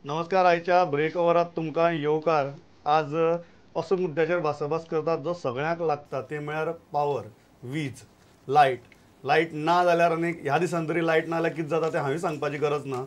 नमस्कार. आयच्या ब्रेक ओवरात तुमकां येवकार. आज असो मुद्द्याचेर भासाभास करतात जो सगळ्यांक लागता, ते म्हळ्यार पावर, वीज, लायट ना जाल्यार आनी ह्या दिसान तरी लायट ना जाल्यार कितें जाता तें हांवें सांगपाची गरज ना.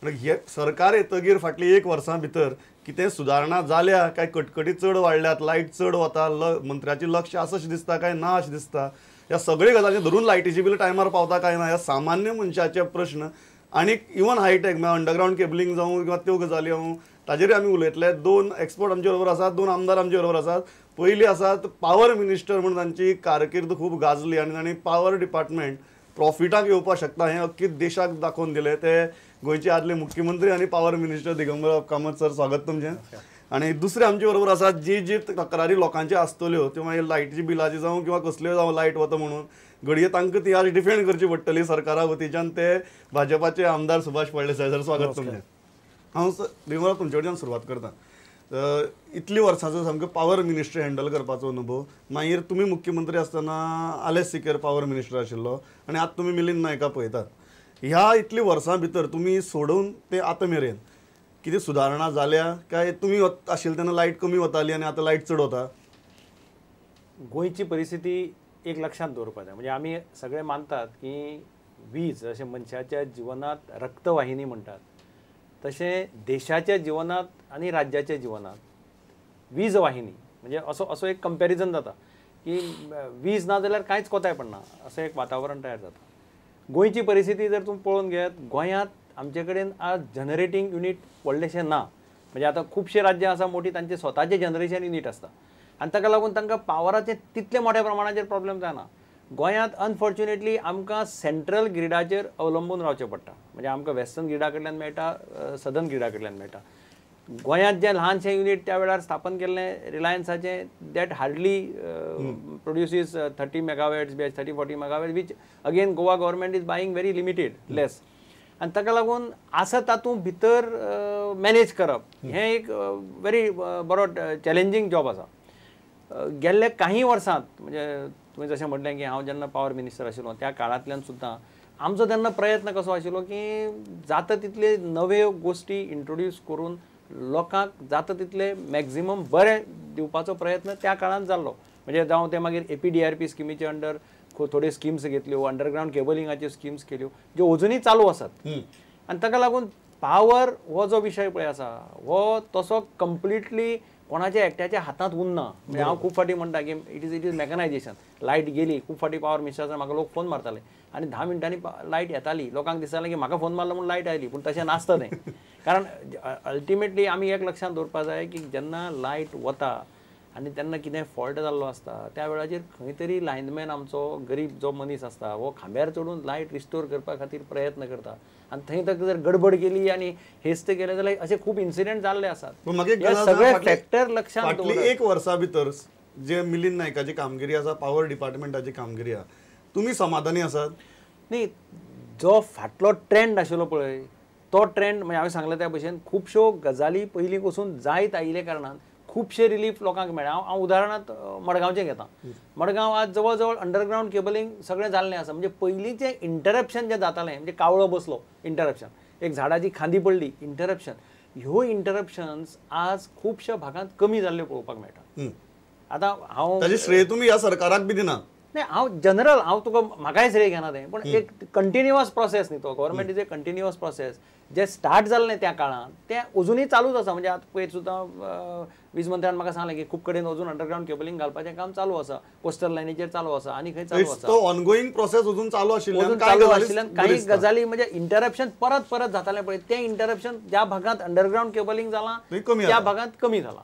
आनी हे सरकार येतकीर फाटली 1 वर्सां भितर कितें सुदारणा जाल्या काय कटकटी चड वाडल्यात, लायट चड वता, मंत्र्याचें लक्ष आसा अशें दिसता काय ना अशें दिसता, ह्या सगळे गजाली धरून लायटीची बील टायमार पावता काय ना, ह्या सामान्य मनशाचे प्रश्न. आणि इवन हायटेक म्हणजे अंडरग्राउंड केबलिंग जावं किंवा त्यो गजाली हांव ताजेर आमी उलयतले. 2 एक्सपर्ट आमचे बरोबर आसात, 2 आमदार आमचे बरोबर आसात. पयली आसात पॉवर मिनिस्टर म्हणून तांची कारकीर्द खूब गाजली आनी तांणी पॉवर डिपार्टमेंट प्रॉफिटाक येवपाक शकता हें अख्खी देशाक दाखोवन दिलें. ते गोंयचे आदले मुख्यमंत्री आनी power minister Digambar Kamat sir, स्वागत तुमचें. आणि दुसरे आमचे बरोबर आसात जी तक्रारी लोकांची आसतल्यो त्यो मागीर लायटीची बिलाची जावं किंवा कसल्यो जावं लायट वता म्हणून घडये तांकां ती आज डिफेंड करची पडटली सरकारा वतीच्यान. ते भाजपाचे आमदार सुभाष फळदेसाय सर, स्वागत तुमचें. हांव दिगंबर तुमचे कडच्यान सुरवात करता. इतली वर्सांचो सामको पॉवर मिनिस्ट्री हँडल करपाचो अनुभव, मागीर तुमी मुख्यमंत्री आसतना आलेस सिकर पॉवर मिनिस्टर आशिल्लो आनी आतां तुमी मिलिंद नायका पळयतात. ह्या इतली वर्सां भितर तुमी सोडून ते आतां मेरेन कितें सुदारणा जाल्या काय तुमी आशिल्ले तेन्ना लायट कमी वताली आनी आतां लायट चड वता? गोंयची परिस्थिती एक लक्षात दवरपाक जाय. म्हणजे आमी सगळे मानतात की वीज अशें मनशाच्या जिवनात रक्तवाहिनी म्हणटात, तशें देशाच्या जिवनात आनी राज्याच्या जिवनात वीज वाहिनी म्हणजे असो एक कंपॅरिजन जाता की वीज ना जाल्यार कांयच कोताय पडना असं एक वातावरण तयार जाता. गोंयची परिस्थिती जर तुम्ही पळोवन घेयात, गोंयांत आमचे कडेन आज जनरेटींग युनीट व्हडलेशें ना. म्हणजे आतां खुबशे राज्य आसा मोठी तांचे स्वताचे जनरेशन युनीट आसता आनी ताका लागून तांकां पावराचे तितले मोठ्या प्रमाणाचेर प्रॉब्लेम जायना. गोंयांत अनफॉर्च्युनेटली आमकां सेंट्रल ग्रिडाचेर अवलंबून रावचें पडटा. म्हणजे आमकां वेस्टर्न ग्रिडा कडल्यान मेळटा, सदर्न ग्रिडा कडल्यान मेळटा. गोंयांत जें ल्हानशें युनीट त्या वेळार स्थापन केल्लें रिलायन्साचें, that hardly produces 30 megawatts 30-40 megawatts, which again Goa government is buying very limited less. आनी ताका लागून आसा तातूंत भितर मॅनेज करप हें एक व्हेरी बरो चॅलेंजींग जॉब आसा. गेल्ले काही वर्सांत म्हणजे तुवें जशें म्हटलें की हांव जेन्ना पॉवर मिनिस्टर आशिल्लो त्या काळांतल्यान सुद्दां आमचो तेन्ना प्रयत्न कसो आशिल्लो की जाता तितले नव्यो गोश्टी इंट्रोड्यूस करून लोकांक जाता तितले मॅक्झिमम बरें दिवपाचो प्रयत्न त्या काळांत जाल्लो. म्हणजे जावं ते मागीर APDRP स्किमीचे अंडर थोड्यो स्किम्स घेतल्यो, अंडरग्राउंड केबलिंगाच्यो स्किम्स केल्यो ज्यो अजुनूय चालू आसात. आनी ताका लागून पावर हो जो विशय पळय आसा हो तसो कंप्लिटली कोणाच्या एकट्याच्या हातांत उरना. म्हणजे हांव खूब फावटी म्हणटा की इट इज मॅकनायजेशन. लायट गेली, खूब फावटी पॉवर मिनिस्टरान म्हाका लोक फोन मारताले आनी 10 मिनटांनी लायट येताली. लोकांक दिसतालें की म्हाका फोन मारलो म्हणून लायट आयली, पूण तशें नासता तें. कारण अल्टिमेटली आमी एक लक्षात दवरपाक जाय की जेन्ना लायट वता आनी तेन्ना कितें फॉल्ट जाल्लो आसता त्या वेळाचेर खंय तरी लायनमॅन आमचो गरीब जो मनीस आसता हो खांब्यार चडून लायट रिस्टोर करपा खातीर प्रयत्न करता आनी थंय ताका जर गडबड केली आनी हेस्त केलें जाल्यार अशे खूब इन्सिडेंट जाल्ले आसात. सगळे फॅक्टर लक्षात फाटली 1 वर्सां भितर जे मिलिंद नायकाची कामगिरी आसा, पॉवर डिपार्टमेंटाची कामगिरी आसा, तुमी समाधानी आसात? न्ही, जो फाटलो ट्रेंड आशिल्लो पळय तो ट्रेंड म्हणजे हांवें सांगले त्या भशेन खुबश्यो गजाली पयलीं पासून जायत आयिल्ले कारणान खुबशे रिलीफ लोकांक मेळ्ळा. हांव उदाहरणांत मडगांवचें घेता. मडगांव आज जवळ जवळ अंडरग्राउंड केबलिंग सगळें जाल्लें आसा. म्हणजे पयलींचें इंटरप्शन जें जातालें, म्हणजे कावळो बसलो इंटरप्शन, एक झाडाची खांदी पडली इंटरप्शन, ह्यो इंटरप्शन्स आज खुबश्या भागांत कमी जाल्ल्यो पळोवपाक मेळटा. आतां हांव ताजें श्रेय तुमी ह्या सरकाराक बी दिनात? नाही, हांव जनरल तुका म्हाकाय श्रेय घेना तें, पण एक कंटिन्युअस प्रोसेस न्ही तो. Government is a continuous process. जे स्टार्ट जाल्लें त्या काळांत तें अजुनूय चालूच आसा. म्हणजे आतां पळय सुद्दां वीज मंत्र्यान म्हाका सांगलें की खूब कडेन अजून अंडरग्राउंड केबलिंग घालपाचें काम चालू आसा, कोस्टल लायनीचेर चालू आसा आनी खंय चालू आसा. तो ऑनगोईंग प्रोसेस अजून चालू आशिल्ल्यान काही गजाली म्हणजे इंटरप्शन परत परत जातालें पळय, तें इंटरप्शन ज्या भागांत अंडरग्राउंड केबलिंग जालां त्या भागांत कमी जाला.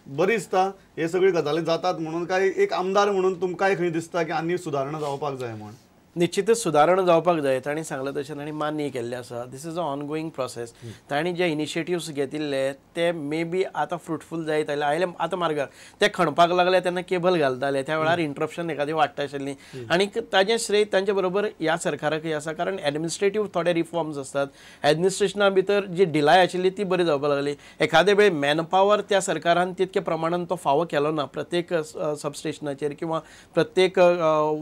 बरी दिसता हे सगळी गजाली जातात म्हणून, काय एक आमदार म्हणून तुमकांय खंय दिसता की आनी सुदारणा जावपाक जाय म्हणून? निश्चितच सुदारणा जावपाक जाय. तांणी सांगलें तशें तांणी मान्य केल्लें आसा. This is a ongoing process. तांणी जे इनिशिएटिव्स घेतिल्ले ते मे बी आतां फ्रुटफूल जायत आयले आतां मार्गार. ते खणपाक लागले तेन्ना केबल घालताले त्या वेळार इंटरप्शन एखादी वाडटा आशिल्लीं आनी ताजें श्रेय तांचे बरोबर ह्या सरकाराकय आसा. कारण एडमिनिस्ट्रेटीव थोडे रिफॉर्म्स आसतात. एडमिनिस्ट्रेशना भितर जी डिलाय आशिल्ली ती बरी जावपाक लागली. एखादे वेळ मॅनपावर त्या सरकारान तितके प्रमाणान तो फावो केलो ना. प्रत्येक सबस्टेशनाचेर किंवा प्रत्येक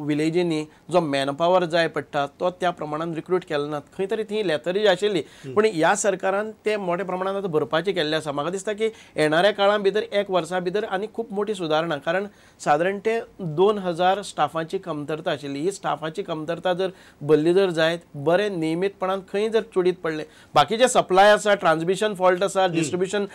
विलेजींनी जो मॅन मॅनपॉवर जाय पडटा तो त्या प्रमाणात रिक्रूट केलो ना खंय तरी ती लेथरेज आशिल्ली पूण ह्या सरकारान ते मोठ्या प्रमाणात आतां भरपाचें केल्लें आसा म्हाका दिसता की येणाऱ्या काळा भितर 1 वर्सा भितर आनी खूब मोठी सुदारणा कारण सादारण ते 2000 स्टाफाची कमतरता आशिल्ली ही स्टाफाची कमतरता जर भरली जर जायत बरे नियमीतपणान खंय जर चुडीत पडले बाकीचे सप्लाय आसा ट्रान्समिशन फॉल्ट आसा डिस्ट्रिब्युशन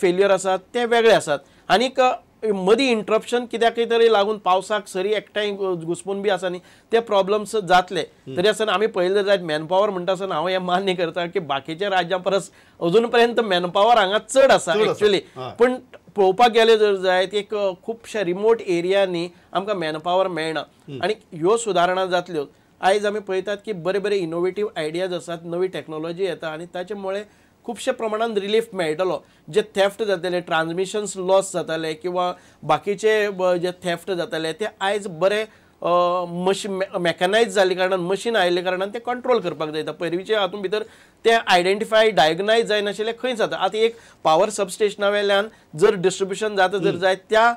फेल्युअर आसा ते वेगळे आसात आनीक मदीं इंटरप्शन कित्याकय तरी लागून पावसाक सरी एकठांय घुसपून बी आसा न्ही ते प्रॉब्लम्स जातले तरी आसतना आमी पळयलें जायत मॅनपॉवर म्हणटा आसतना हांव हें मान्य करता की बाकीच्या राज्यां परस अजून पर्यंत मॅनपॉवर हांगा चड आसा एक्चुअली पूण पळोवपाक गेले जर जायत एक खुबशा रिमोट एरियांनी आमकां मॅनपॉवर मेळना आनी ह्यो सुदारणा जातल्यो आयज आमी पळयतात की बरे बरे इनोवेटीव आयडियाज आसात नवी टॅक्नोलॉजी येता आनी ताचे मुळे खुबशे प्रमाणात रिलीफ मेळटलो जे थेफ्ट जातले ट्रान्समिशन्स लॉस जाताले किंवा बाकीचे जे थेफ्ट जाताले ते आयज बरे मशीन मॅकनायज जाल्ले कारणान मशीन आयिल्ले कारणान ते कंट्रोल करपाक जाता पयलींचे हातूंत भितर ते आयडेंटिफाय डायग्नायज जायनाशिल्ले खंय जाता आतां एक पावर सबस्टेशना वेल्यान जर डिस्ट्रिब्युशन जाता जर जायत त्या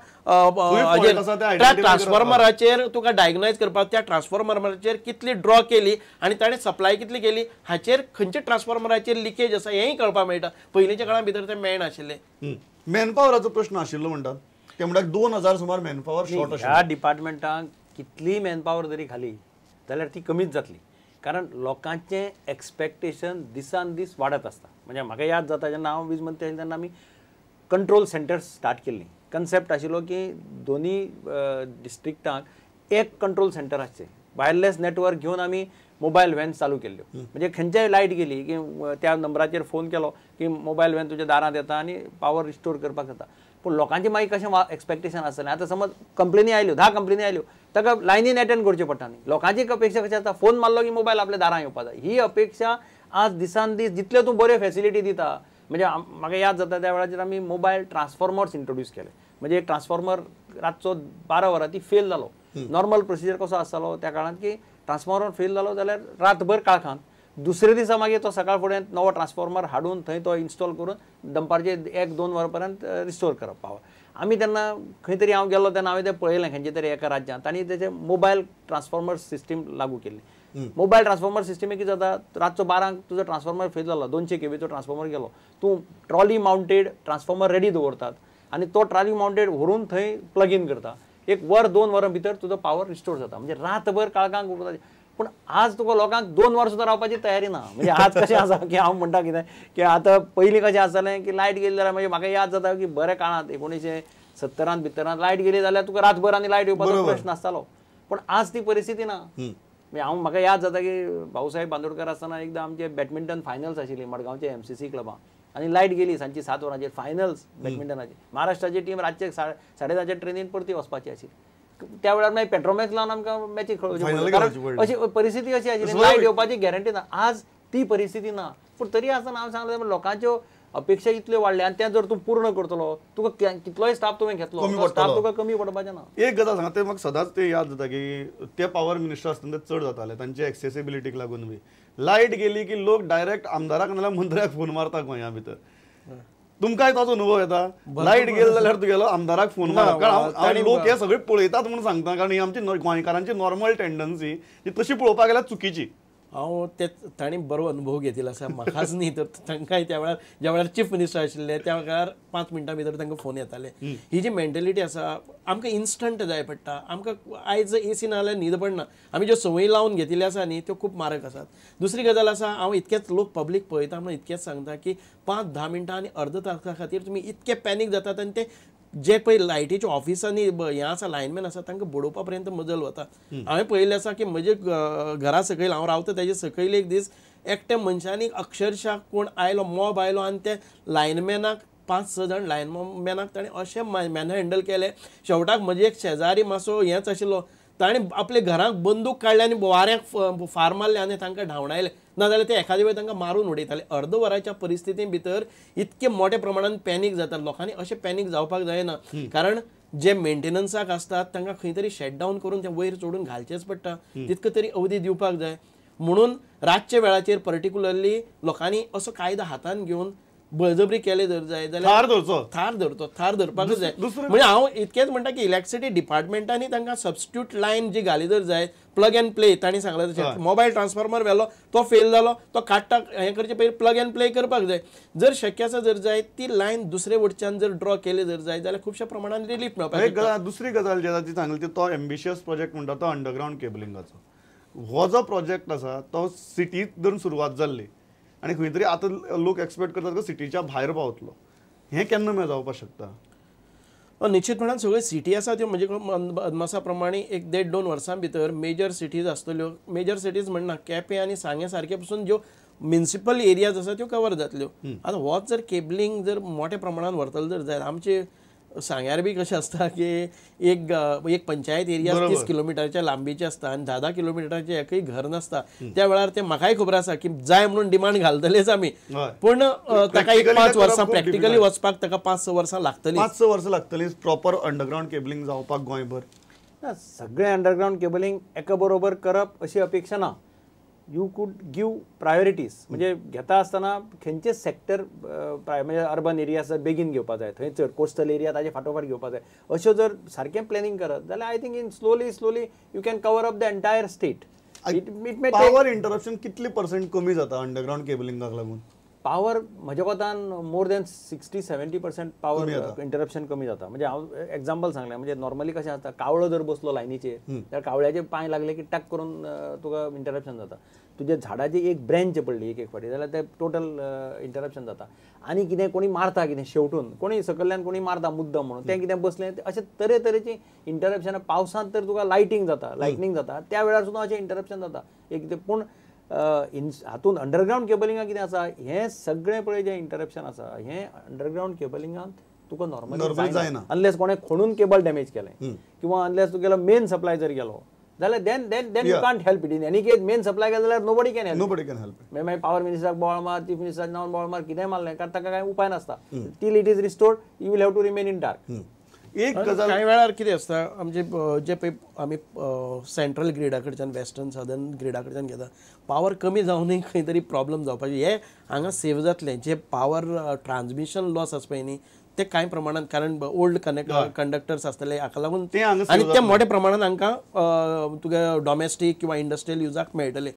ट्रान्सफॉर्मराचेर तुका डायग्नायज करपाक त्या ट्रान्सफॉर्मराचेर कितली ड्रॉ केली आनी ताणें सप्लाय कितली केली हाचेर खंयच्या ट्रान्सफॉर्मराचेर लिकेज आसा हेंय कळपाक मेळटा पयलींच्या काळा भितर ते मेळनाशिल्लें मॅनपॉवराचो प्रश्न आशिल्लो म्हणटात ते म्हणल्यार 2000 सुमार मॅनपॉवर शॉर्ट ह्या डिपार्टमेंटाक कितली मॅनपॉवर जरी घाली जाल्यार ती कमीच जातली कारण लोकांचे एक्सपेक्टेशन दिसान दीस वाडत आसता म्हणजे म्हाका याद जाता जेन्ना हांव वीज मंत्री आशिल्लो तेन्ना आमी कंट्रोल सेंटर्स स्टार्ट केल्ली कन्सेप्ट आशिल्लो की दोनी डिस्ट्रिक्टांक एक कंट्रोल सेंटर आसचें वायरलेस नेटवर्क घेवन आमी मोबायल व्हॅन चालू केल्ल्यो म्हणजे खंयच्याय लायट गेली की त्या नंबराचेर फोन केलो की मोबायल व्हॅन तुज्या दारांत येता आनी पावर रिस्टोर करपाक जाता पूण लोकांचें मागीर कशें एक्सपेक्टेशन आसतलें आतां समज कंप्लेनी आयल्यो 10 कंप्लेनी आयल्यो ताका लायनीन अटेंड करचें पडटा न्ही लोकांची अपेक्षा कशी आसता फोन मारलो की मोबायल आपल्या दारां येवपा जाय ही अपेक्षा आज दिसान दीस जितल्यो तूं बऱ्यो फॅसिलिटी दिता म्हणजे म्हाका याद जाता त्या वेळाचेर आमी मोबायल ट्रान्सफॉर्मर्स इंट्रोड्यूस केले म्हणजे एक ट्रान्सफॉर्मर रातचो 12 वरां ती फेल जालो नॉर्मल प्रोसिजर कसो आसतालो त्या काळांत की ट्रान्सफॉर्मर फेल जालो जाल्यार रातभर काळखांत दुसरे दिसा मागीर तो सकाळ फुडें नवो ट्रान्सफॉर्मर हाडून थंय तो इन्स्टॉल करून दनपारचे 1-2 वरां पर्यंत रिस्टोर करप पावर आमी तेन्ना खंय तरी हांव गेलो तेन्ना हांवें तें पळयलें खंयचे तरी एका राज्यांत तांणी तेचे मोबायल ट्रान्सफॉर्मर सिस्टीम लागू केल्ली मोबायल ट्रान्सफॉर्मर सिस्टीम कितें जाता रातचो 12 तुजो ट्रान्सफॉर्मर फेल जालो 200 केवीचो ट्रान्सफॉर्मर गेलो तूं ट्रॉली माउंटेड ट्रान्सफॉर्मर रेडी दवरतात आनी तो ट्रॉली माउंटेड व्हरून थंय प्लग इन करता 1 वर 2 वरां भितर तुजो पावर रिस्टोर जाता म्हणजे रातभर काळखांक उरता पूण आज तुका लोकांक 2 वरां सुद्दां रावपाची तयारी ना म्हणजे आज कशें आसा की हांव म्हणटा कितें की आतां पयलीं कशें आसतालें की लायट गेली जाल्यार मागीर म्हाका याद जाता की बऱ्या काळांत 1970 भितर लायट गेली जाल्यार तुका रातभर आनी लायट येवपाचो प्रश्न आसतालो पूण आज ती परिस्थिती ना हांव म्हाका याद जाता की भाऊसाहेब बांदोडकर आसतना एकदां आमचे बॅडमिंटन फायनल्स आशिल्ली मडगांवचे MCC क्लबान आनी लायट गेली सांजची 7 वरांचेर फायनल्स बॅडमिंटनाची महाराष्ट्राची टीम रातचे 10:30 ट्रेनीन परती वचपाची आशिल्ली त्या वेळार मागीर पेट्रोमॅक्स लावन आमकां मॅची खेळोवची अशी परिस्थिती अशी आशिल्ली लायट येवपाची गॅरंटी ना आज ती परिस्थिती ना पूण तरी आसतना हांव सांगलें लोकांच्यो अपेक्षा इतल्यो वाडल्या आनी त्या जर तूं पूर्ण करतलो तुका कितलोय स्टाफ तुवें घेतलो स्टाफ तुका कमी पडपाचें ना एक गजाल सांगा ते म्हाका सदांच ते याद जाता की ते पावर मिनिस्टर आसतना ते चड जाताले तांचे एक्सेसिबिलिटीक लागून बी लायट गेली की लोक डायरेक्ट आमदाराक नाल्यार मंत्र्याक फोन मारता गोंया भितर तुमकांय ताचो अनुभव येता लायट गेली जाल्यार तुगेलो आमदाराक फोन मारप कारण लोक हे सगळे पळयतात म्हणून सांगता कारण ही आमची गोंयकारांची नॉर्मल टेंडन्सी तशी पळोवपाक गेल्यार चुकीची हांव ते तांणी बरो अनुभव घेतिल्लो आसा म्हाकाच न्ही तर तांकांय त्या वेळार ज्या वेळार चीफ मिनिस्टर आशिल्ले त्या वेळार 5 मिनटां भितर तांकां फोन येताले ही जी मेंटेलिटी आसा आमकां इन्स्टंट जाय पडटा आमकां आयज AC ना जाल्यार न्हीद पडना आमी ज्यो संवय लावन घेतिल्ल्यो आसा न्ही त्यो खूब म्हारग आसात दुसरी गजाल आसा हांव इतकेच लोक पब्लीक पळयता म्हणून इतकेच सांगता की 5-10 मिनटां आनी अर्द तासा खातीर तुमी इतके पॅनीक जातात आनी ते जे पळय लायटीच्या ऑफिसांनी हें आसा लायनमॅन आसा तांकां बडोवपा पर्यंत मजल वता हांवें पळयलें आसा की म्हजे घरा सकयल हांव रावता तेजे सकयल एक दीस एकट्या मनशांनी अक्षरशः कोण आयलो मॉब आयलो आनी ते लायनमॅनाक 5-6 जाण लायनमॅनाक ताणें अशें मॅन हँडल केलें शेवटाक म्हजे एक शेजारी मातसो हेंच आशिल्लो ताणें आपले घराक बंदूक काडले आनी वाऱ्याक फार मारले आनी तांकां धांवडायले नाजाल्यार ते एखादे वेळ तांकां मारून उडयताले अर्द वराच्या परिस्थिती भितर इतके मोठ्या प्रमाणात पॅनीक जाता लोकांनी अशें पॅनीक जावपाक जायना कारण जे मेंटेनन्साक आसतात तांकां खंय तरी शटडावन करून ते वयर चोडून घालचेच पडटा तितको तरी अवधी दिवपाक जाय म्हणून रातच्या वेळाचेर पर्टिक्युलरली लोकांनी असो कायदो हातान घेवन बळजबरी केले जर जाय जाल्यार थार धरचो थार धरपाकूच जाय. म्हणजे हांव इतकेंच म्हणटा की इलेक्ट्रिसिटी डिपार्टमेंटांनी तांकां सबस्टिट्यूट लायन जी घाली जर जाय, प्लग एंड प्ले तांणी सांगलें तशें. मोबायल ट्रान्सफॉर्मर व्हेलो, तो फेल जालो, तो काडटा हें करचे पयलीं प्लग एंड प्ले करपाक जाय. जर शक्य आसा जर जाय ती लायन दुसरे वटच्यान जर ड्रॉ केले जर जाय जाल्यार खुबशा प्रमाणात रिलीफ मेळपाक. दुसरी गजाल जी आसा ती सांगली तो एम्बिशियस प्रोजेक्ट म्हणटा तो अंडरग्राउंड केबलिंगाचो. हो जो प्रोजेक्ट आसा तो सिटीत धरून सुरवात जाल्ली आनी खंय तरी आतां लोक एक्सपेक्ट करतात की सिटीच्या भायर पावतलो. हें केन्ना मेळ जावपाक शकता? निश्चितपणान सगळ्यो सिटी आसा त्यो म्हणजे अदमासा प्रमाणे 1-1.5-2 वर्सां भितर मेजर सिटीज आसतल्यो. मेजर सिटीज म्हणना केपें आनी सांगे सारके पसून ज्यो म्युनिसिपल एरियाज आसा त्यो कवर जातल्यो. आतां होच जर केबलिंग जर मोठ्या प्रमाणात व्हरतलो जर जायत आमचे सांग्यार बी कशें आसता की एक पंचायत एरिया 30 किलोमिटरच्या लांबीची आसता आनी 10 किलोमिटराचें एकय घर नासता. त्या वेळार ते म्हाकाय खबर आसा की जाय म्हणून डिमांड घालतलेच आमी, पण ताका एक 5 वर्सां प्रॅक्टिकली वचपाक ताका 5-6 वर्सां लागतली. 5-6 वर्सां लागतली प्रॉपर अंडरग्राउंड केबलिंग जावपाक गोंयभर. सगळें अंडरग्राउंड केबलिंग एका बरोबर करप अशी अपेक्षा ना. You could give priorities. म्हणजे घेता आसतना खंयचे सेक्टर म्हणजे अर्बन एरियाज बेगीन घेवपा जाय, थंय चड कोस्टल एरिया ताजे फाटोफाट घेवपा जाय, अश्यो जर सारकें प्लॅनिंग करत जाल्यार I think in slowly you can cover up the entire state. Power interruption कितली % कमी जाता अंडरग्राउंड केबलिंगाक लागून? पावर म्हज्या कोतान मोर दॅन 60-70% पावर इंटरप्शन कमी जाता. म्हणजे हांव एक्झाम्पल सांगलें. म्हणजे नॉर्मली कशें जाता, कावळो जर बसलो लायनीचेर जाल्यार कावळ्याचे पांय लागले की टक करून तुका इंटरप्शन जाता. तुज्या झाडाची एक ब्रँच पडली एक फावटी जाल्यार ते टोटल इंटरप्शन जाता. आनी कितें कोणी मारता कितें शेवटून कोणी सकयल्यान कोणी मारता मुद्दम म्हणून तें कितें बसलें अशें तरेतरेची इंटरप्शनां. पावसांत तर तुका लायटिंग जाता त्या वेळार सुद्दां अशें इंटरप्शन जाता एक. पूण हातूंत अंडरग्राउंड केबलिंगाक कितें आसा, हें सगळें पळय जें इंटरप्शन आसा हें अंडरग्राउंड केबलिंगांत तुका नॉर्मली जायना अनलेस कोणें खोणून केबल डॅमेज केलें किंवा अनलेस तुगेलो मेन सप्लाय जर गेलो जाल्यार then you can't help it. In any case main supply गेलो जाल्यार नोबडी कॅन हेल्प. मागीर पावर मिनिस्टराक बोवाळ मार, चीफ मिनिस्टराक नांवन बोवाळ मार, कितेंय मारलें कारण ताका कांय उपाय नासता. Till it is restored you will have to remain in dark. एक गजाल कांय वेळार कितें आसता आमचे जे पळय आमी सेंट्रल ग्रिडा कडच्यान वेस्टर्न सदर्न ग्रिडा कडच्यान घेता, पावर कमी जावनय खंय तरी प्रॉब्लम जावपाचे हे हांगा सेव जातलें. जे पावर ट्रान्समिशन लॉस आसा पळय न्ही ते कांय प्रमाणात, कारण ओल्ड कंडक्टर्स आसतले हाका लागून आनी ते मोठ्या प्रमाणात हांकां तुगे डॉमेस्टीक किंवा इंडस्ट्रियल युजाक मेळटले.